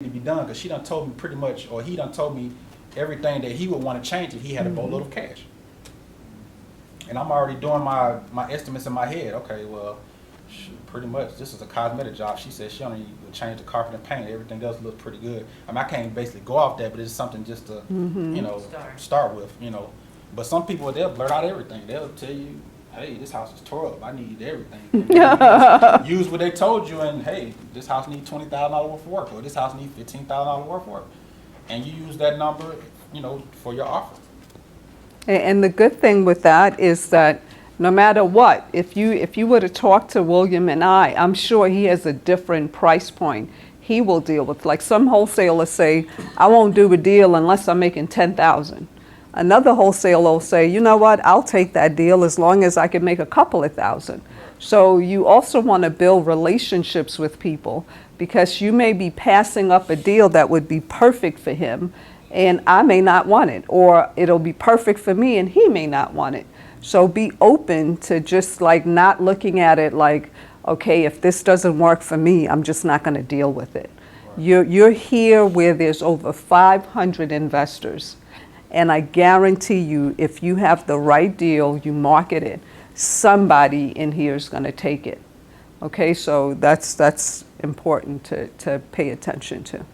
to be done, because she done told me pretty much, or he done told me everything that he would want to change if he had a boatload of cash. And I'm already doing my estimates in my head. Okay, well, pretty much this is a cosmetic job. She said she only would change the carpet and paint. Everything else looks pretty good. I mean, I can't basically go off that, but it's something just to, start with, But some people, they'll blurt out everything. They'll tell you, hey, this house is tore up. I need everything. Use what they told you, and hey, this house needs $20,000 worth of work, or this house needs $15,000 worth of work. And you use that number, for your offer. And the good thing with that is that no matter what, if you were to talk to William and I'm sure he has a different price point he will deal with. Like some wholesalers say, I won't do a deal unless I'm making $10,000. Another wholesaler will say, you know what, I'll take that deal as long as I can make a couple of thousand. So you also want to build relationships with people, because you may be passing up a deal that would be perfect for him, and I may not want it, or it'll be perfect for me and he may not want it. So be open to just like not looking at it like, okay, if this doesn't work for me, I'm just not going to deal with it. Right. You're here where there's over 500 investors, and I guarantee you, if you have the right deal, you market it, somebody in here is going to take it. Okay, so that's important to pay attention to.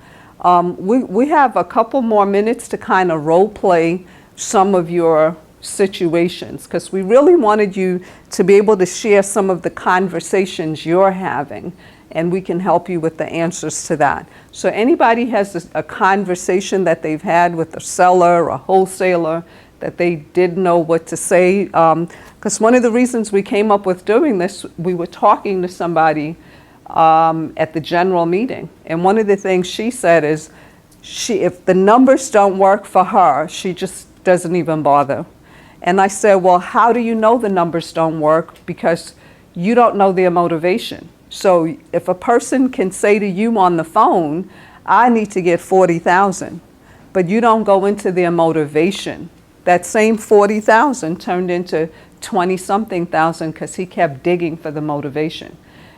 We have a couple more minutes to kind of role play some of your situations, because we really wanted you to be able to share some of the conversations you're having, and we can help you with the answers to that. So anybody has a conversation that they've had with a seller or a wholesaler that they didn't know what to say, because one of the reasons we came up with doing this, we were talking to somebody at the general meeting, and one of the things she said is if the numbers don't work for her, she just doesn't even bother. And I said, well, how do you know the numbers don't work? Because you don't know their motivation. So if a person can say to you on the phone, I need to get 40,000, but you don't go into their motivation, that same 40,000 turned into 20-something thousand because he kept digging for the motivation.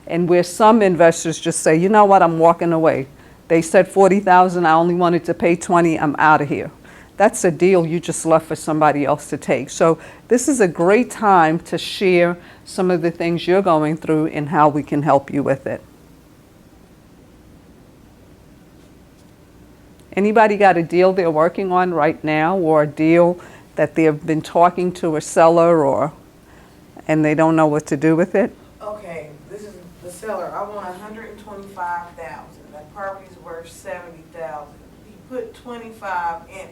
And where some investors just say, you know what, I'm walking away. They said 40,000, I only wanted to pay 20, I'm out of here. That's a deal you just left for somebody else to take. So this is a great time to share some of the things you're going through and how we can help you with it. Anybody got a deal they're working on right now, or a deal that they've been talking to a seller and they don't know what to do with it? Okay, this is the seller. I want 125,000. That property's worth 70,000. Put 25 in.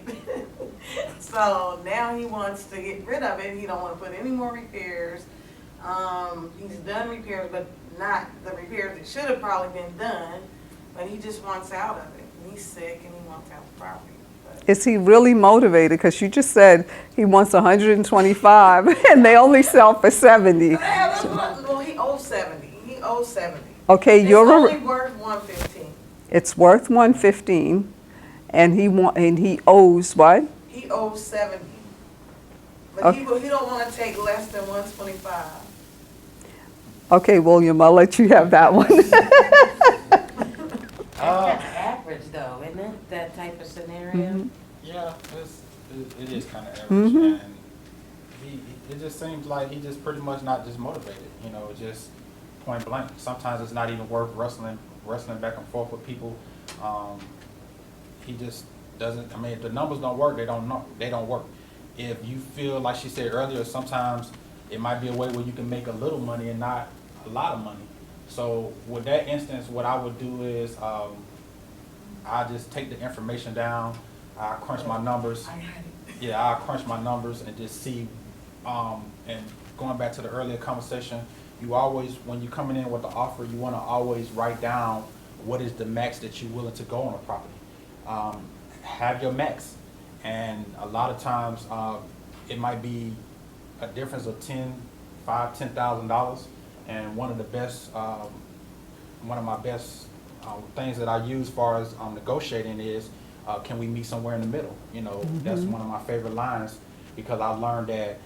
So now he wants to get rid of it. He don't want to put any more repairs. He's done repairs, but not the repairs that should have probably been done. But he just wants out of it. And he's sick and he wants out the property. But is he really motivated? Because you just said he wants 125 and they only sell for 70. Well, he owes 70. He owes 70. Okay, it's only worth 115. It's worth 115. And he owes what? He owes 70. But okay. he don't want to take less than 125. Okay, William, I'll let you have that one. That's average though, isn't it? That type of scenario? Mm-hmm. Yeah, it is kind of average. Mm-hmm. And it just seems like he just pretty much not just motivated, just point blank. Sometimes it's not even worth wrestling back and forth with people. He just doesn't. I mean, if the numbers don't work, they don't work. If you feel, like she said earlier, sometimes it might be a way where you can make a little money and not a lot of money. So with that instance, what I would do is I just take the information down. I crunch my numbers. Yeah, I crunch my numbers and just see. And going back to the earlier conversation, you always, when you're coming in with the offer, you want to always write down what is the max that you're willing to go on a property. Have your max, and a lot of times it might be a difference of $10,000, and one of my best things that I use as far as negotiating is, can we meet somewhere in the middle? Mm-hmm. That's one of my favorite lines, because I learned that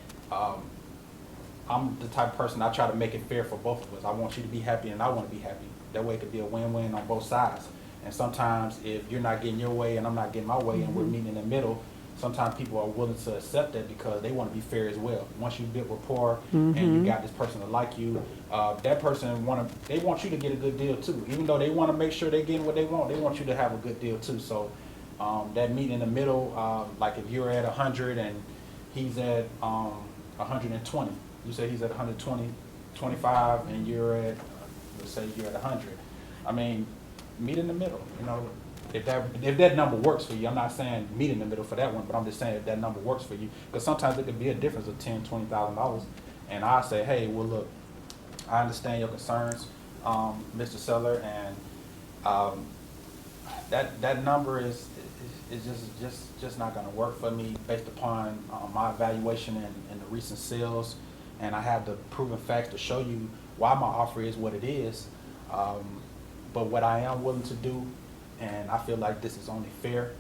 I'm the type of person, I try to make it fair for both of us. I want you to be happy and I want to be happy. That way it could be a win-win on both sides. And sometimes if you're not getting your way and I'm not getting my way and we're meeting in the middle, sometimes people are willing to accept that because they want to be fair as well. Once you build rapport and you got this person to like you, that person they want you to get a good deal too. Even though they want to make sure they're getting what they want you to have a good deal too. So that meeting in the middle, like if you're at 100 and he's at 120, you say he's at 120, 25, and you're at, let's say you're at 100. I mean, meet in the middle, you know. If that number works for you, I'm not saying meet in the middle for that one, but I'm just saying if that number works for you, because sometimes it could be a difference of $10,000-$20,000, and I say, hey, well look, I understand your concerns, Mr. Seller, and that number is just not going to work for me based upon my evaluation and the recent sales, and I have the proven facts to show you why my offer is what it is. But what I am willing to do, and I feel like this is only fair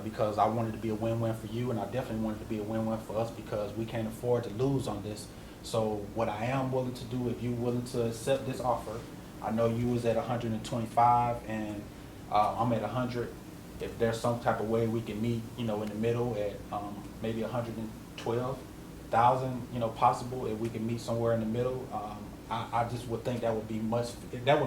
because I wanted to be a win-win for you, and I definitely wanted to be a win-win for us because we can't afford to lose on this. So what I am willing to do, if you're willing to accept this offer, I know you was at 125 and I'm at 100. If there's some type of way we can meet, you know, in the middle at maybe 112,000, you know, possible, if we can meet somewhere in the middle, I just would think that would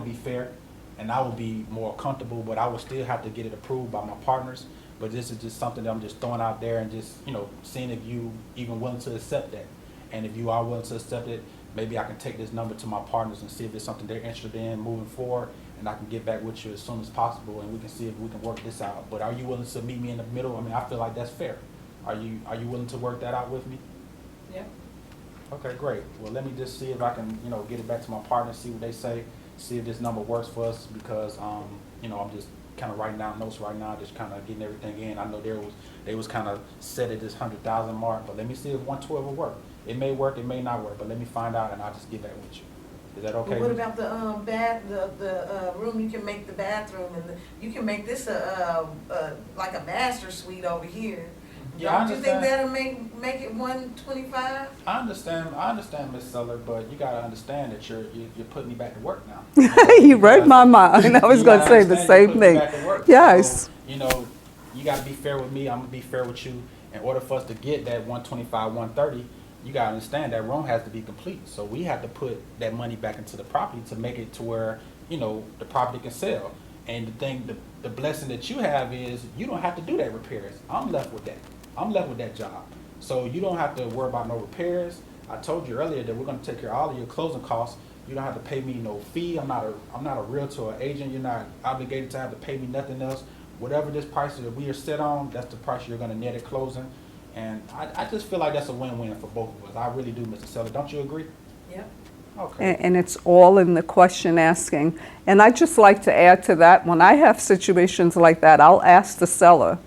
be fair. And I would be more comfortable, but I would still have to get it approved by my partners. But this is just something that I'm just throwing out there and just, you know, seeing if you even willing to accept that. And if you are willing to accept it, maybe I can take this number to my partners and see if it's something they're interested in moving forward, and I can get back with you as soon as possible, and we can see if we can work this out. But are you willing to meet me in the middle? I mean, I feel like that's fair. Are you willing to work that out with me? Yep. Okay, great. Well, let me just see if I can, you know, get it back to my partners, see what they say. See if this number works for us because, you know, I'm just kind of writing down notes right now, just kind of getting everything in. I know they was kind of set at this 100,000 mark, but let me see if 112 will work. It may work, it may not work, but let me find out and I'll just get back with you. Is that okay? What about the the room? You can make the bathroom and you can make this like a master suite over here. Yeah, Don't you think that'll make it 125? I understand, Miss Seller, but you gotta understand that you're putting me back to work now. You read my mind. I was going to say the same thing. Yes. So, you know, you gotta be fair with me. I'm gonna be fair with you. In order for us to get that 125, 130, you gotta understand that room has to be complete. So we have to put that money back into the property to make it to where, you know, the property can sell. And the blessing that you have is you don't have to do that repairs. I'm left with that. I'm left with that job. So you don't have to worry about no repairs. I told you earlier that we're going to take care of all of your closing costs. You don't have to pay me no fee. I'm not a realtor or agent. You're not obligated to have to pay me nothing else. Whatever this price that we are set on, that's the price you're going to net at closing. And I just feel like that's a win-win for both of us. I really do, Mr. Seller. Don't you agree? Yep. Okay. And it's all in the question asking. And I just like to add to that, when I have situations like that, I'll ask the seller,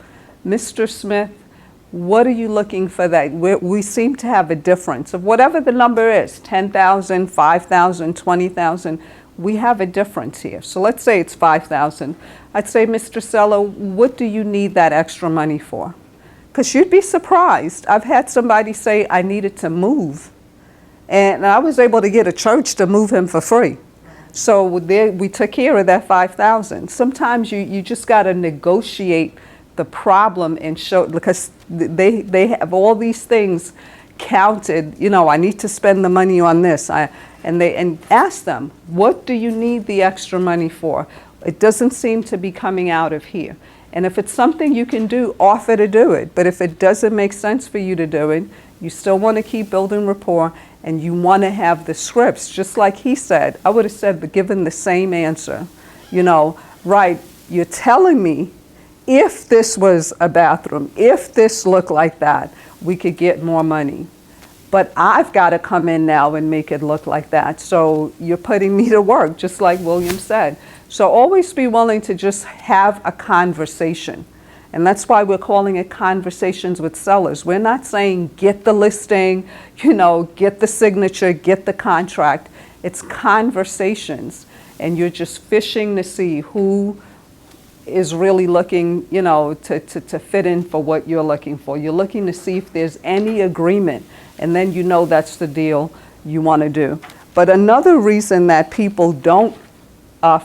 Mr. Smith, what are you looking for that? We seem to have a difference of whatever the number is, 10,000, 5,000, 20,000. We have a difference here. So let's say it's 5,000. I'd say, Mr. Seller, what do you need that extra money for? Because you'd be surprised. I've had somebody say I needed to move. And I was able to get a church to move him for free. So there, we took care of that 5,000. Sometimes you just got to negotiate the problem and show, because they have all these things counted. You know, I need to spend the money on this. And ask them, what do you need the extra money for? It doesn't seem to be coming out of here. And if it's something you can do, offer to do it. But if it doesn't make sense for you to do it, you still want to keep building rapport, and you want to have the scripts, just like he said. I would have said, given the same answer. You know, right, you're telling me if this was a bathroom, if this looked like that, we could get more money. But I've got to come in now and make it look like that. So you're putting me to work, just like William said. So always be willing to just have a conversation. And that's why we're calling it conversations with sellers. We're not saying get the listing, you know, get the signature, get the contract. It's conversations. And you're just fishing to see who is really looking, you know, to fit in for what you're looking for. You're looking to see if there's any agreement, and then you know that's the deal you want to do. But another reason that people don't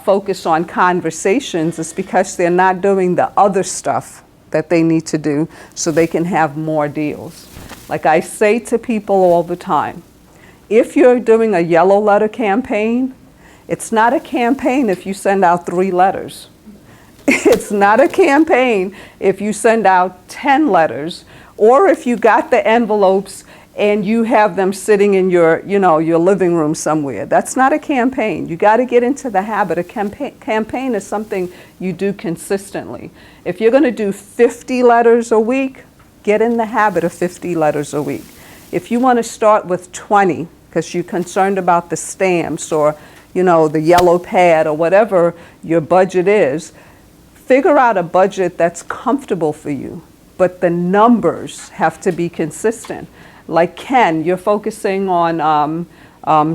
focus on conversations is because they're not doing the other stuff that they need to do so they can have more deals. Like I say to people all the time, if you're doing a yellow letter campaign, it's not a campaign if you send out 3 letters. It's not a campaign if you send out 10 letters, or if you got the envelopes and you have them sitting in your, your living room somewhere. That's not a campaign. You got to get into the habit. A campaign is something you do consistently. If you're going to do 50 letters a week, get in the habit of 50 letters a week. If you want to start with 20 because you're concerned about the stamps or, the yellow pad or whatever your budget is, figure out a budget that's comfortable for you, but the numbers have to be consistent. Like Ken, you're focusing on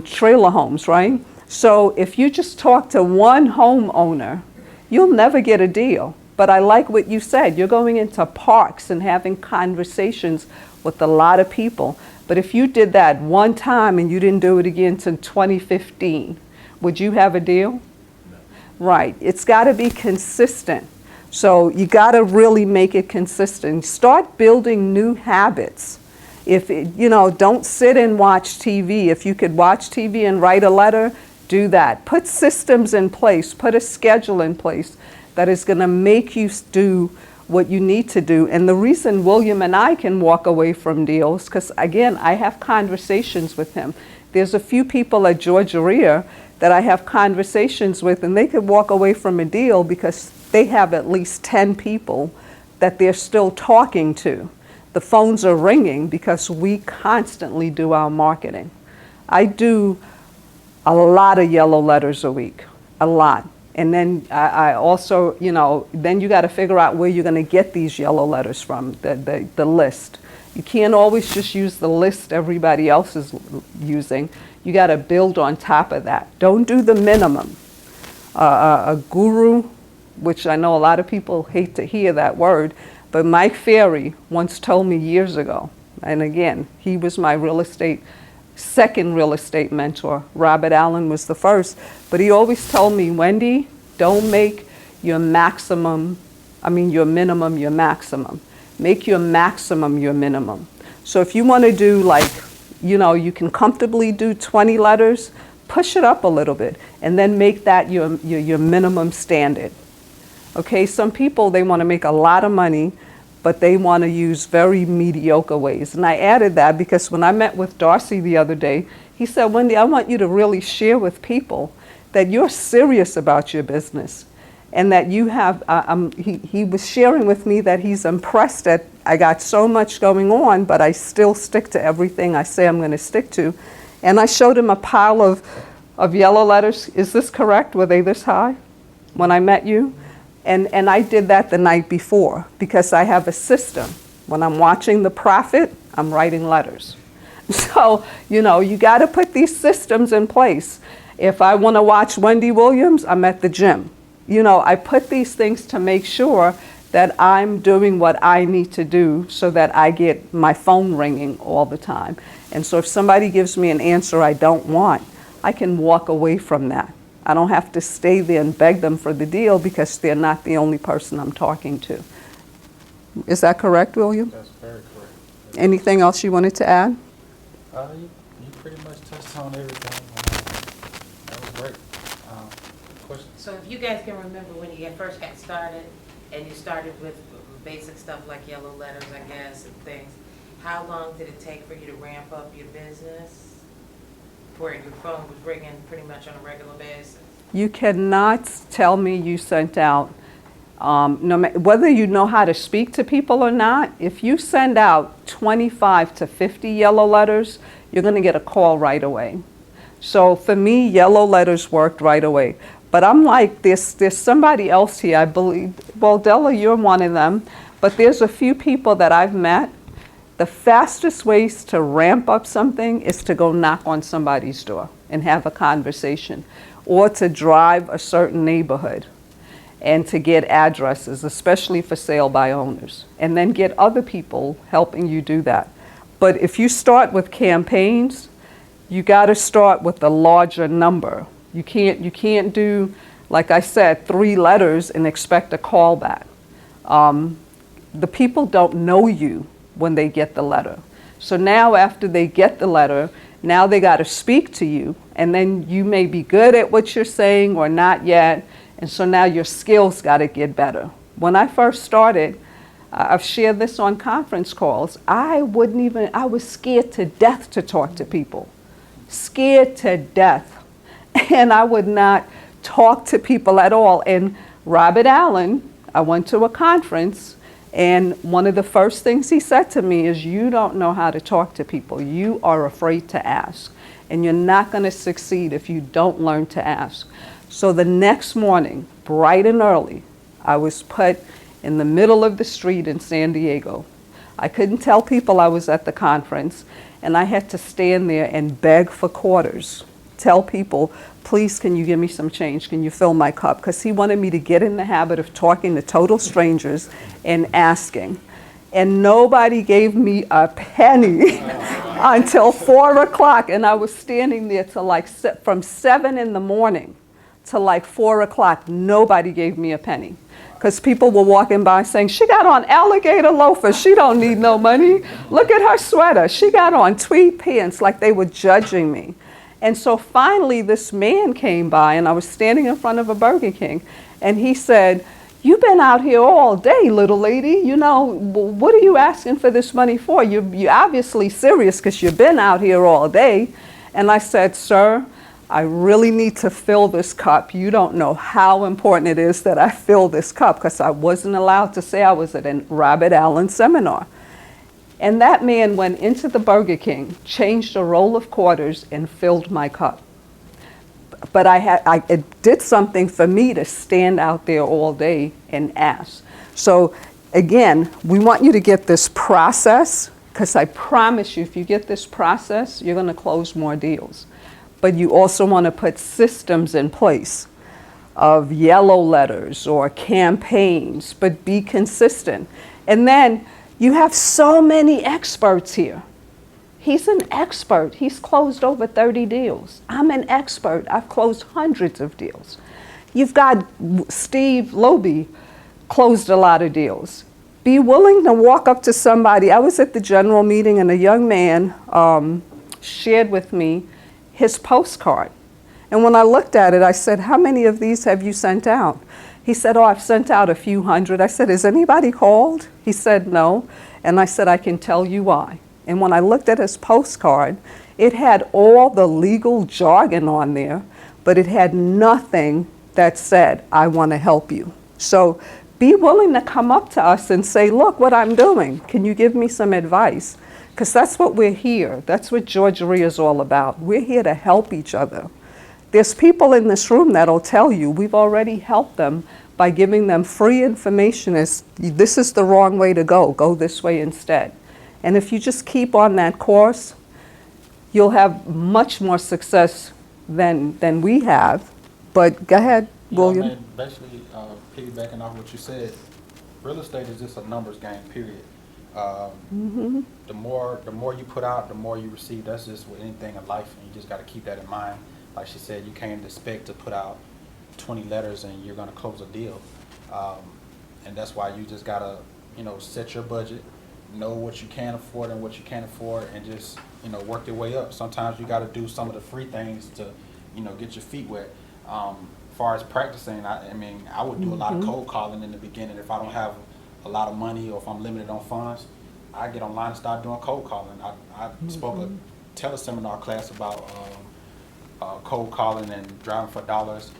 trailer homes, right? So if you just talk to one homeowner, you'll never get a deal. But I like what you said. You're going into parks and having conversations with a lot of people. But if you did that one time and you didn't do it again until 2015, would you have a deal? No. Right. It's got to be consistent. So you got to really make it consistent. Start building new habits. If don't sit and watch TV. If you could watch TV and write a letter, do that. Put systems in place. Put a schedule in place that is going to make you do what you need to do. And the reason William and I can walk away from deals, because again, I have conversations with him. There's a few people at Georgia Rear that I have conversations with, and they could walk away from a deal because they have at least 10 people that they're still talking to. The phones are ringing because we constantly do our marketing. I do a lot of yellow letters a week, a lot. And then I also, then you got to figure out where you're going to get these yellow letters from, the list. You can't always just use the list everybody else is using. You got to build on top of that. Don't do the minimum. A guru, which I know a lot of people hate to hear that word, but Mike Ferry once told me years ago, and again, he was my second real estate mentor. Robert Allen was the first, but he always told me, Wendy, don't make your minimum your maximum. Make your maximum your minimum. So if you want to do you can comfortably do 20 letters, push it up a little bit, and then make that your minimum standard. Okay, some people, they want to make a lot of money, but they want to use very mediocre ways. And I added that because when I met with Darcy the other day, he said, Wendy, I want you to really share with people that you're serious about your business and that you have, he was sharing with me that he's impressed that I got so much going on, but I still stick to everything I say I'm going to stick to. And I showed him a pile of yellow letters. Is this correct? Were they this high when I met you? And I did that the night before because I have a system. When I'm watching The Prophet, I'm writing letters. So, you got to put these systems in place. If I want to watch Wendy Williams, I'm at the gym. I put these things to make sure that I'm doing what I need to do so that I get my phone ringing all the time. And so if somebody gives me an answer I don't want, I can walk away from that. I don't have to stay there and beg them for the deal because they're not the only person I'm talking to. Is that correct, William? That's very correct. Anything else you wanted to add? You pretty much touched on everything. That was great. Question? So if you guys can remember when you first got started, and you started with basic stuff like yellow letters, I guess, and things, how long did it take for you to ramp up your business where your phone was ringing pretty much on a regular basis? You cannot tell me you sent out, whether you know how to speak to people or not, if you send out 25 to 50 yellow letters, you're going to get a call right away. So for me, yellow letters worked right away. But I'm like, there's somebody else here, I believe. Well, Della, you're one of them. But there's a few people that I've met. The fastest ways to ramp up something is to go knock on somebody's door and have a conversation, or to drive a certain neighborhood and to get addresses, especially for sale by owners, and then get other people helping you do that. But if you start with campaigns, you got to start with a larger number. You can't do like I said, 3 letters and expect a call back. The people don't know you when they get the letter. So now after they get the letter, now they got to speak to you, and then you may be good at what you're saying or not yet, and so now your skills got to get better. When I first started, I've shared this on conference calls, I was scared to death to talk to people. Scared to death. And I would not talk to people at all. And Robert Allen, I went to a conference, and one of the first things he said to me is, you don't know how to talk to people. You are afraid to ask. And you're not going to succeed if you don't learn to ask. So the next morning, bright and early, I was put in the middle of the street in San Diego. I couldn't tell people I was at the conference, and I had to stand there and beg for quarters. Tell people, please, can you give me some change? Can you fill my cup? Because he wanted me to get in the habit of talking to total strangers and asking. And nobody gave me a penny until 4 o'clock. And I was standing there till like from 7 in the morning to like 4 o'clock. Nobody gave me a penny. Because people were walking by saying, she got on alligator loafers. She don't need no money. Look at her sweater. She got on tweed pants, like they were judging me. And so finally this man came by, and I was standing in front of a Burger King, and he said, you've been out here all day, little lady. You know, what are you asking for this money for? You're obviously serious because you've been out here all day. And I said, sir, I really need to fill this cup. You don't know how important it is that I fill this cup, because I wasn't allowed to say I was at a Robert Allen seminar. And that man went into the Burger King, changed a roll of quarters, and filled my cup. But it did something for me to stand out there all day and ask. So again, we want you to get this process, because I promise you, if you get this process, you're going to close more deals. But you also want to put systems in place of yellow letters or campaigns, but be consistent. And then you have so many experts here. He's an expert. He's closed over 30 deals. I'm an expert. I've closed hundreds of deals. You've got Steve Loby, closed a lot of deals. Be willing to walk up to somebody. I was at the general meeting, and a young man shared with me his postcard. And when I looked at it, I said, how many of these have you sent out? He said, oh, I've sent out a few hundred. I said, has anybody called? He said, no. And I said, I can tell you why. And when I looked at his postcard, it had all the legal jargon on there, but it had nothing that said, I want to help you. So be willing to come up to us and say, look what I'm doing. Can you give me some advice? Because that's what we're here. That's what Georgia is all about. We're here to help each other. There's people in this room that'll tell you we've already helped them by giving them free information as this is the wrong way to go this way instead. And if you just keep on that course, you'll have much more success than we have. But go ahead, William. I mean, basically, piggybacking off what you said, real estate is just a numbers game, period. The more you put out, the more you receive. That's just with anything in life, and you just got to keep that in mind. Like she said, you can't expect to put out 20 letters and you're going to close a deal. And that's why you just got to, set your budget, know what you can afford and what you can't afford, and just, work your way up. Sometimes you got to do some of the free things to, get your feet wet. As far as practicing, I would do a lot of cold calling in the beginning. If I don't have a lot of money or if I'm limited on funds, I get online and start doing cold calling. I spoke a teleseminar class about cold calling and driving for dollars.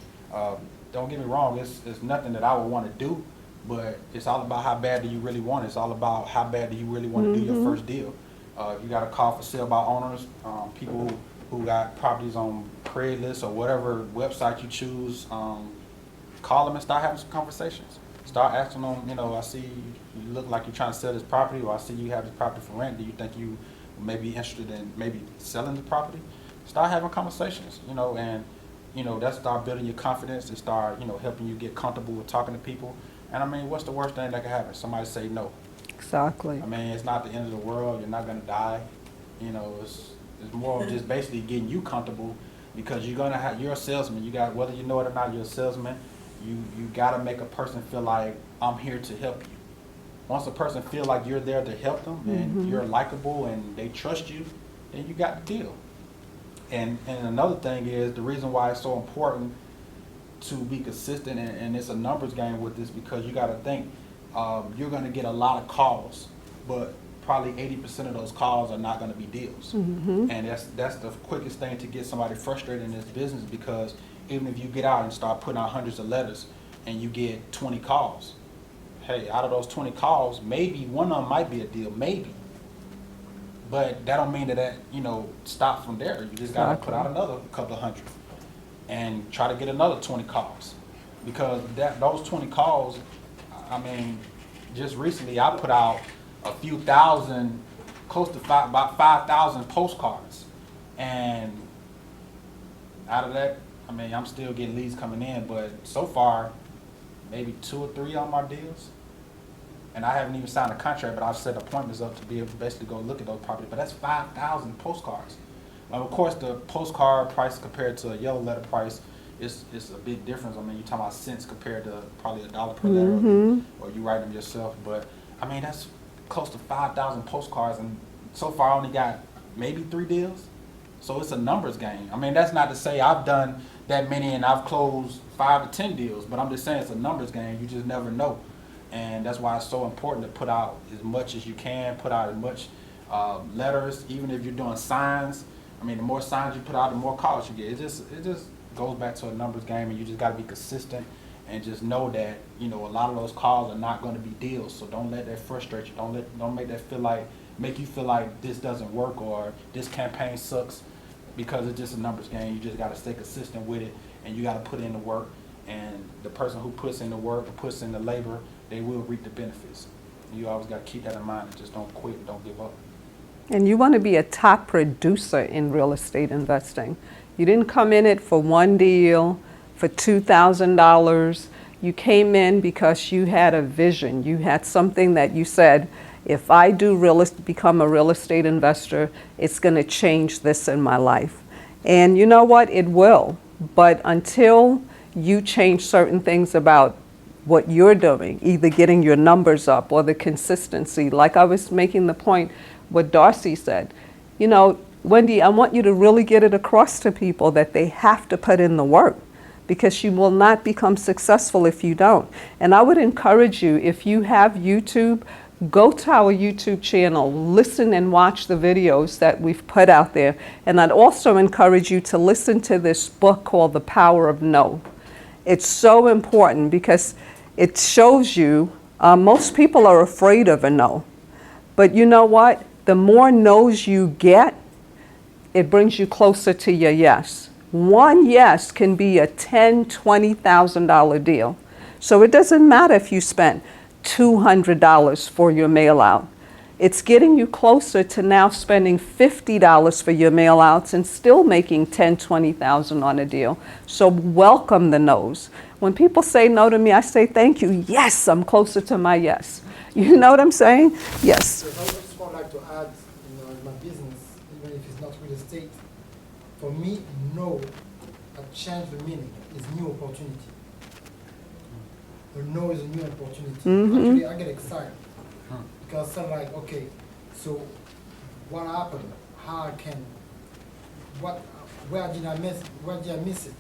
Don't get me wrong, it's nothing that I would want to do, but it's all about how bad do you really want it. It's all about how bad do you really want to do your first deal. You got a call for sale by owners, people who got properties on Craigslist or whatever website you choose. Call them and start having some conversations. Start asking them, I see you look like you're trying to sell this property, or I see you have this property for rent. Do you think you may be interested in maybe selling the property? Start having conversations, and that start building your confidence and start, helping you get comfortable with talking to people. And what's the worst thing that can happen? Somebody say no. Exactly. It's not the end of the world. You're not going to die. It's more of just basically getting you comfortable because you're a salesman. You got, whether you know it or not, you're a salesman. You got to make a person feel like I'm here to help you. Once a person feel like you're there to help them and you're likable and they trust you, then you got the deal. And another thing is the reason why it's so important to be consistent, and it's a numbers game with this, because you got to think you're going to get a lot of calls, but probably 80% of those calls are not going to be deals. And that's the quickest thing to get somebody frustrated in this business, because even if you get out and start putting out hundreds of letters and you get 20 calls, hey, out of those 20 calls, maybe one of them might be a deal, maybe. But that don't mean that stop from there. You just got to put out another couple of hundred and try to get another 20 calls, because those 20 calls, I mean, just recently I put out a few thousand, close to about 5,000 postcards, and out of that, I mean, I'm still getting leads coming in, but so far, maybe 2 or 3 on my deals. And I haven't even signed a contract, but I've set appointments up to be able to basically go look at those properties. But that's 5,000 postcards. Of course, the postcard price compared to a yellow letter price is a big difference. I mean, you're talking about cents compared to probably $1 per letter, or you write them yourself. But I mean, that's close to 5,000 postcards, and so far I only got maybe 3 deals. So it's a numbers game. I mean, that's not to say I've done that many and I've closed 5 to 10 deals, but I'm just saying it's a numbers game. You just never know. And that's why it's so important to put out as much as you can, put out as much letters, even if you're doing signs. I mean, the more signs you put out, the more calls you get. It just goes back to a numbers game, and you just got to be consistent and just know that, a lot of those calls are not going to be deals. So don't let that frustrate you. Don't make that make you feel like this doesn't work or this campaign sucks, because it's just a numbers game. You just got to stay consistent with it, and you got to put in the work. And the person who puts in the work and puts in the labor, they will reap the benefits. You always got to keep that in mind, and just don't quit and don't give up. And you want to be a top producer in real estate investing. You didn't come in it for one deal, for $2,000. You came in because you had a vision. You had something that you said, if I become a real estate investor, it's going to change this in my life. And you know what? It will. But until you change certain things about what you're doing, either getting your numbers up or the consistency, like I was making the point what Darcy said, Wendy, I want you to really get it across to people that they have to put in the work, because you will not become successful if you don't. And I would encourage you, if you have YouTube, go to our YouTube channel, listen and watch the videos that we've put out there. And I'd also encourage you to listen to this book called The Power of No. It's so important because it shows you, most people are afraid of a no. But you know what? The more no's you get, it brings you closer to your yes. One yes can be a $10,000, $20,000 deal. So it doesn't matter if you spent $200 for your mail out. It's getting you closer to now spending $50 for your mail outs and still making $10,000, $20,000 on a deal. So welcome the no's. When people say no to me, I say thank you. Yes, I'm closer to my yes. You know what I'm saying? Yes. I just would like to add, in my business, even if it's not real estate, for me, no, a change the meaning is new opportunity. A no is a new opportunity. Actually, I get excited because I'm like, okay, so what happened? How I can? Where did I miss? Where did I miss it?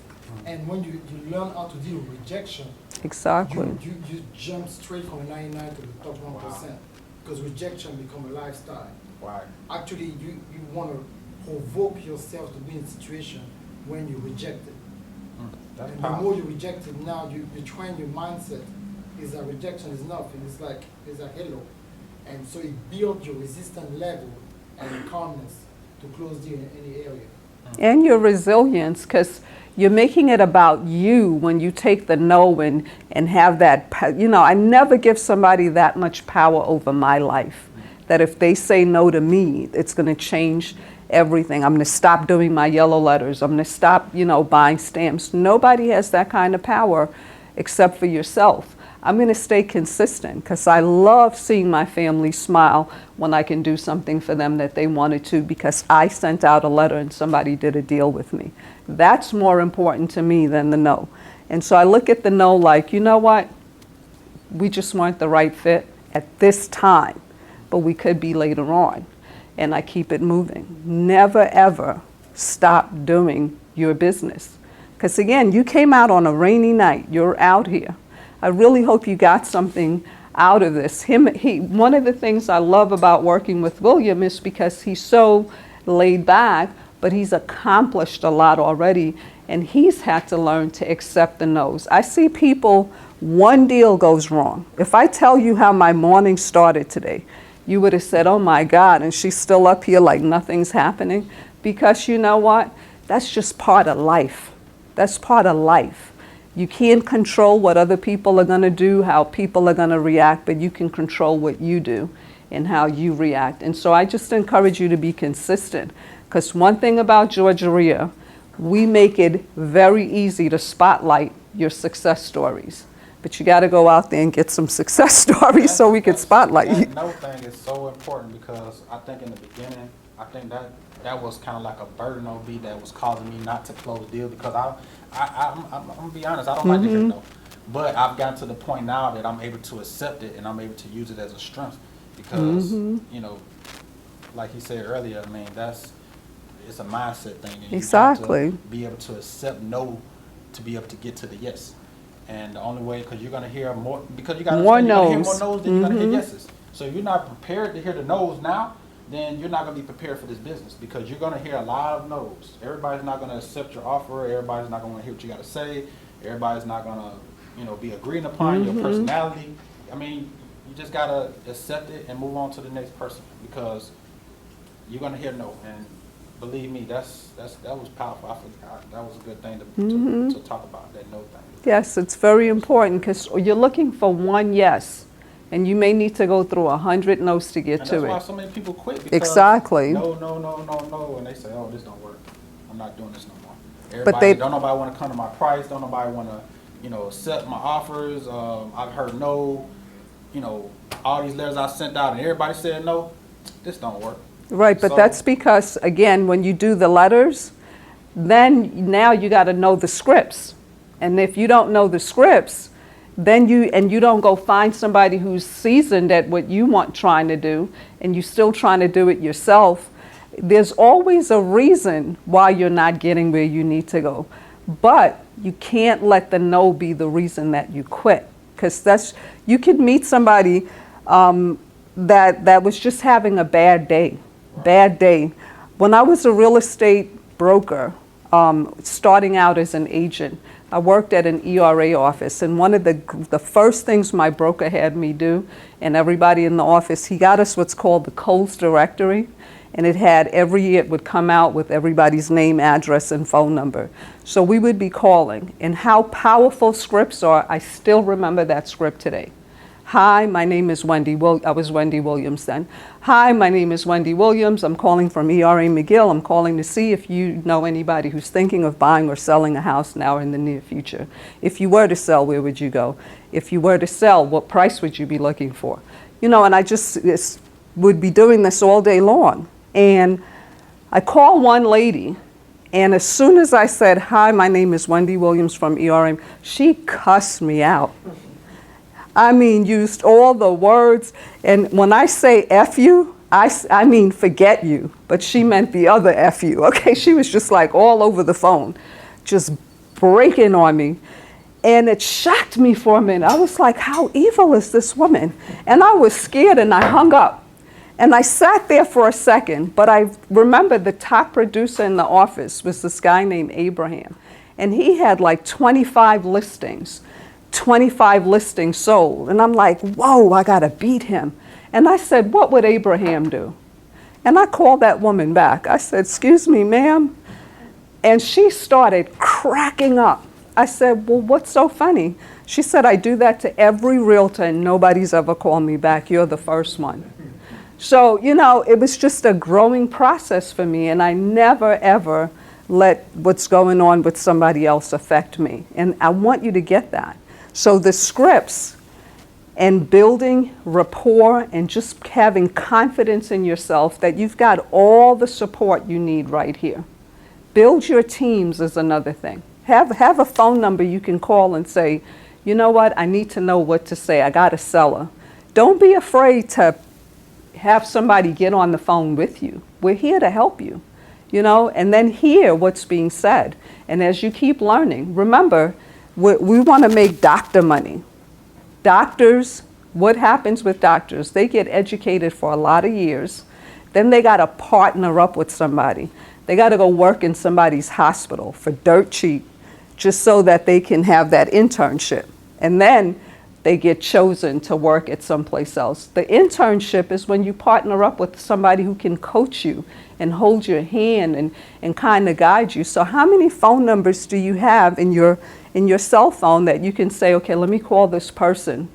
And when you learn how to deal with rejection, Exactly. you jump straight from 99 to the top 1%, because rejection become a lifestyle. Right. Actually, you want to provoke yourself to be in a situation when you reject it. That's And the powerful. more you reject it, now you train your mindset is that rejection is nothing. It's like hello. And so it builds your resistance level and calmness to close deal in any area. And your resilience, because you're making it about you when you take the no and have that, I never give somebody that much power over my life. That if they say no to me, it's going to change everything. I'm going to stop doing my yellow letters. I'm going to stop, buying stamps. Nobody has that kind of power except for yourself. I'm going to stay consistent because I love seeing my family smile when I can do something for them that they wanted to because I sent out a letter and somebody did a deal with me. That's more important to me than the no. And so I look at the no like, you know what? We just weren't the right fit at this time, but we could be later on. And I keep it moving. Never, ever stop doing your business. Because again, you came out on a rainy night. You're out here. I really hope you got something out of this. One of the things I love about working with William is because he's so laid back, but he's accomplished a lot already, and he's had to learn to accept the no's. I see people, one deal goes wrong. If I tell you how my morning started today, you would have said, oh my God, and she's still up here like nothing's happening. Because you know what? That's just part of life. That's part of life. You can't control what other people are going to do, how people are going to react, but you can control what you do and how you react. And so I just encourage you to be consistent. Because one thing about Georgia, we make it very easy to spotlight your success stories. But you got to go out there and get some success stories so we can spotlight you. That no thing is so important because I think in the beginning, I think that was kind of like a burden on me that was causing me not to close deals because I'm gonna be honest, I don't like to hear no. But I've gotten to the point now that I'm able to accept it and I'm able to use it as a strength because, you know, like he said earlier, I mean, it's a mindset thing. And Exactly. You have to be able to accept no to be able to get to the yes. And the only way, because you're going to hear more, because you're going to hear more no's than you're going to hear yeses. So if you're not prepared to hear the no's now, then you're not going to be prepared for this business because you're going to hear a lot of no's. Everybody's not going to accept your offer. Everybody's not going to hear what you got to say. Everybody's not going to, be agreeing upon your personality. I mean, you just got to accept it and move on to the next person because you're going to hear no. And believe me, that was powerful. I forgot. That was a good thing to talk about, that no thing. Yes, it's very important because you're looking for one yes, and you may need to go through 100 no's to get And to that's why it. so many people quit because Exactly. no, and they say, oh, this don't work. I'm not doing this no more. Don't nobody want to come to my price. Don't nobody want to, accept my offers. I've heard no, all these letters I sent out and everybody said no. This don't work. Right, but that's because, again, when you do the letters, then now you got to know the scripts. And if you don't know the scripts, then you don't go find somebody who's seasoned at what you want trying to do, and you're still trying to do it yourself, there's always a reason why you're not getting where you need to go. But you can't let the no be the reason that you quit. Because you could meet somebody that was just having a bad day. Bad day. When I was a real estate broker, starting out as an agent, I worked at an ERA office, and one of the first things my broker had me do, and everybody in the office, he got us what's called the Coles directory, and it had every year it would come out with everybody's name, address, and phone number. So we would be calling, and how powerful scripts are, I still remember that script today. Hi, my name is Wendy. I was Wendy Williams then. Hi, my name is Wendy Williams. I'm calling from ERA McGill. I'm calling to see if you know anybody who's thinking of buying or selling a house now or in the near future. If you were to sell, where would you go? If you were to sell, what price would you be looking for? And I just would be doing this all day long. And I call one lady, and as soon as I said, hi, my name is Wendy Williams from ERA, she cussed me out. I mean, used all the words, and when I say F you, I mean forget you, but she meant the other F you, okay? She was just like all over the phone, just breaking on me, and it shocked me for a minute. I was like, how evil is this woman? And I was scared, and I hung up. And I sat there for a second, but I remember the top producer in the office was this guy named Abraham, and he had like 25 listings sold. And I'm like, whoa, I got to beat him. And I said, what would Abraham do? And I called that woman back. I said, excuse me, ma'am. And she started cracking up. I said, well, what's so funny? She said, I do that to every realtor and nobody's ever called me back. You're the first one. So, it was just a growing process for me, and I never, ever let what's going on with somebody else affect me. And I want you to get that. So the scripts, and building rapport and just having confidence in yourself that you've got all the support you need right here. Build your teams is another thing. Have a phone number you can call and say, you know what, I need to know what to say. I got a seller. Don't be afraid to have somebody get on the phone with you. We're here to help you, you know, and then hear what's being said. And as you keep learning, remember, we want to make doctor money. Doctors, what happens with doctors? They get educated for a lot of years. Then they got to partner up with somebody. They got to go work in somebody's hospital for dirt cheap just so that they can have that internship. And then they get chosen to work at someplace else. The internship is when you partner up with somebody who can coach you and hold your hand and kind of guide you. So how many phone numbers do you have in your cell phone that you can say, okay, let me call this person?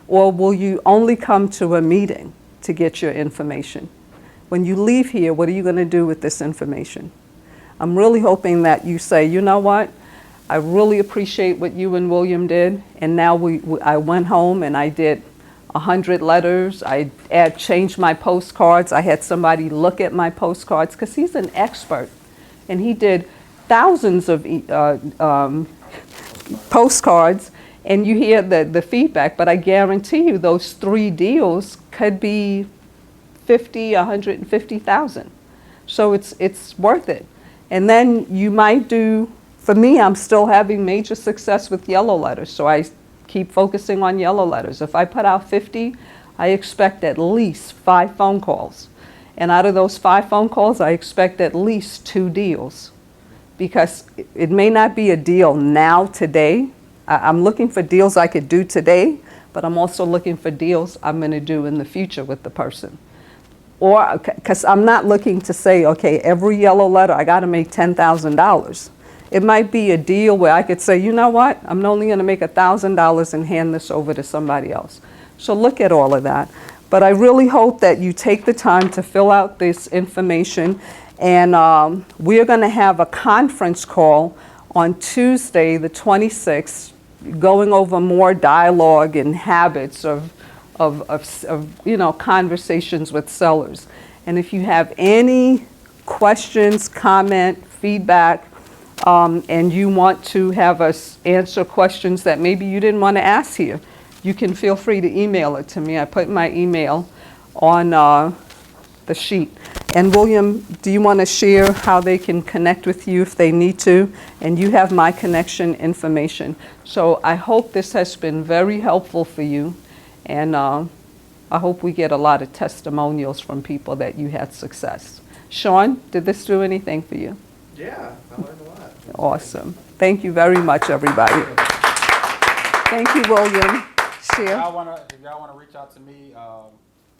Or will you only come to a meeting to get your information? When you leave here, what are you going to do with this information? I'm really hoping that you say, you know what? I really appreciate what you and William did, and now I went home and I did 100 letters. I changed my postcards. I had somebody look at my postcards because he's an expert, and he did thousands of postcards, and you hear the feedback. But I guarantee you, those 3 deals could be 50, 150,000. So it's worth it. And then you might do. For me, I'm still having major success with yellow letters, so I keep focusing on yellow letters. If I put out 50, I expect at least 5 phone calls. And out of those 5 phone calls, I expect at least 2 deals. Because it may not be a deal now, today. I'm looking for deals I could do today, but I'm also looking for deals I'm going to do in the future with the person. Or, because I'm not looking to say, okay, every yellow letter, I got to make $10,000. It might be a deal where I could say, you know what, I'm only going to make $1,000 and hand this over to somebody else. So look at all of that. But I really hope that you take the time to fill out this information. And we're going to have a conference call on Tuesday, the 26th, going over more dialogue and habits of you know, conversations with sellers. And if you have any questions, comment, feedback, and you want to have us answer questions that maybe you didn't want to ask here, you can feel free to email it to me. I put my email on the sheet. And William, do you want to share how they can connect with you if they need to? And you have my connection information. So I hope this has been very helpful for you. And I hope we get a lot of testimonials from people that you had success. Sean, did this do anything for you? Yeah, I learned a lot. Awesome. Thank you very much, everybody. Thank you, William. If Share. y'all wanna reach out to me,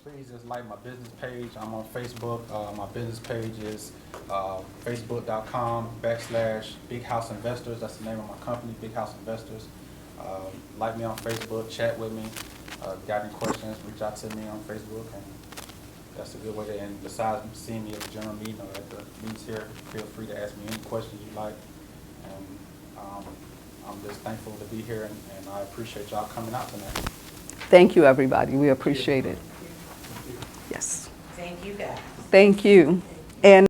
please just like my business page. I'm on Facebook. My business page is facebook.com/Big House Investors. That's the name of my company, Big House Investors. Like me on Facebook, chat with me. Got any questions, reach out to me on Facebook, and that's a good way to, and besides seeing me at the general meeting or at the meetings here, feel free to ask me any questions you like. And I'm just thankful to be here, and I appreciate y'all coming out tonight. Thank you, everybody. We appreciate it. Yes. Thank you, guys. Thank you. And